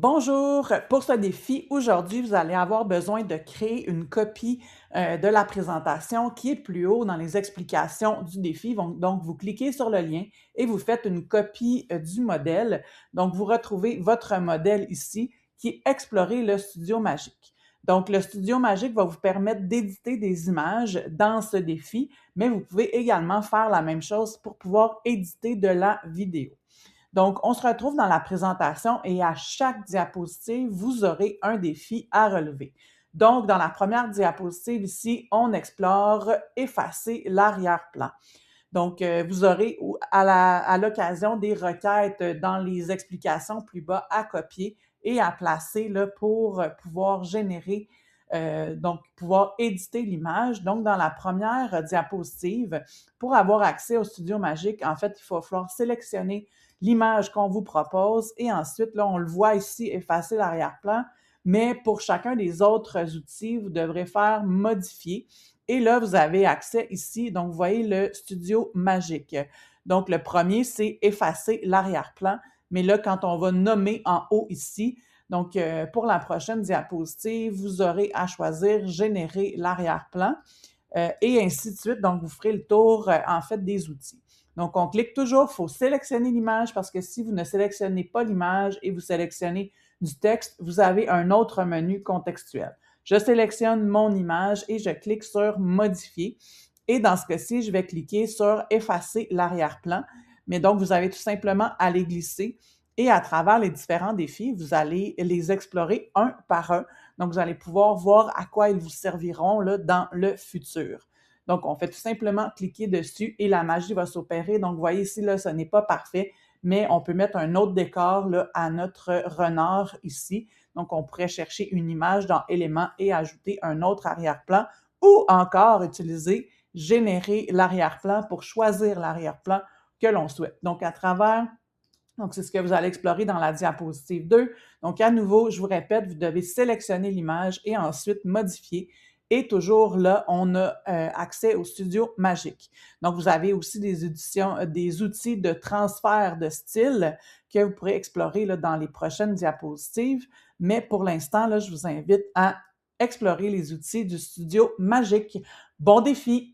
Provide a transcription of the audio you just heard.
Bonjour, pour ce défi, aujourd'hui, vous allez avoir besoin de créer une copie de la présentation qui est plus haut dans les explications du défi. Donc, vous cliquez sur le lien et vous faites une copie du modèle. Donc, vous retrouvez votre modèle ici qui est Explorer le studio magique. Donc, le studio magique va vous permettre d'éditer des images dans ce défi, mais vous pouvez également faire la même chose pour pouvoir éditer de la vidéo. Donc, on se retrouve dans la présentation et à chaque diapositive, vous aurez un défi à relever. Donc, dans la première diapositive ici, on explore effacer l'arrière-plan. Donc, vous aurez à l'occasion des requêtes dans les explications plus bas à copier et à placer là, pour pouvoir générer, donc pouvoir éditer l'image. Donc, dans la première diapositive, pour avoir accès au Studio Magique, en fait, il va falloir sélectionner l'image qu'on vous propose et ensuite, là, on le voit ici, effacer l'arrière-plan, mais pour chacun des autres outils, vous devrez faire modifier. Et là, vous avez accès ici, donc vous voyez le studio magique. Donc, le premier, c'est effacer l'arrière-plan. Mais là, quand on va nommer en haut ici, donc pour la prochaine diapositive, vous aurez à choisir générer l'arrière-plan et ainsi de suite. Donc, vous ferez le tour, en fait, des outils. Donc, on clique toujours, il faut sélectionner l'image parce que si vous ne sélectionnez pas l'image et vous sélectionnez du texte, vous avez un autre menu contextuel. Je sélectionne mon image et je clique sur Modifier. Et dans ce cas-ci, je vais cliquer sur Effacer l'arrière-plan. Mais donc, vous avez tout simplement à les glisser et à travers les différents défis, vous allez les explorer un par un. Donc, vous allez pouvoir voir à quoi ils vous serviront là, dans le futur. Donc, on fait tout simplement cliquer dessus et la magie va s'opérer. Donc, vous voyez ici, là, ce n'est pas parfait, mais on peut mettre un autre décor là, à notre renard ici. Donc, on pourrait chercher une image dans Éléments et ajouter un autre arrière-plan ou encore utiliser Générer l'arrière-plan pour choisir l'arrière-plan que l'on souhaite. Donc, à travers donc, c'est ce que vous allez explorer dans la diapositive 2. Donc, à nouveau, je vous répète, vous devez sélectionner l'image et ensuite modifier. Et toujours là, on a accès au studio magique. Donc, vous avez aussi des outils de transfert de style que vous pourrez explorer là, dans les prochaines diapositives. Mais pour l'instant, là, je vous invite à explorer les outils du studio magique. Bon défi!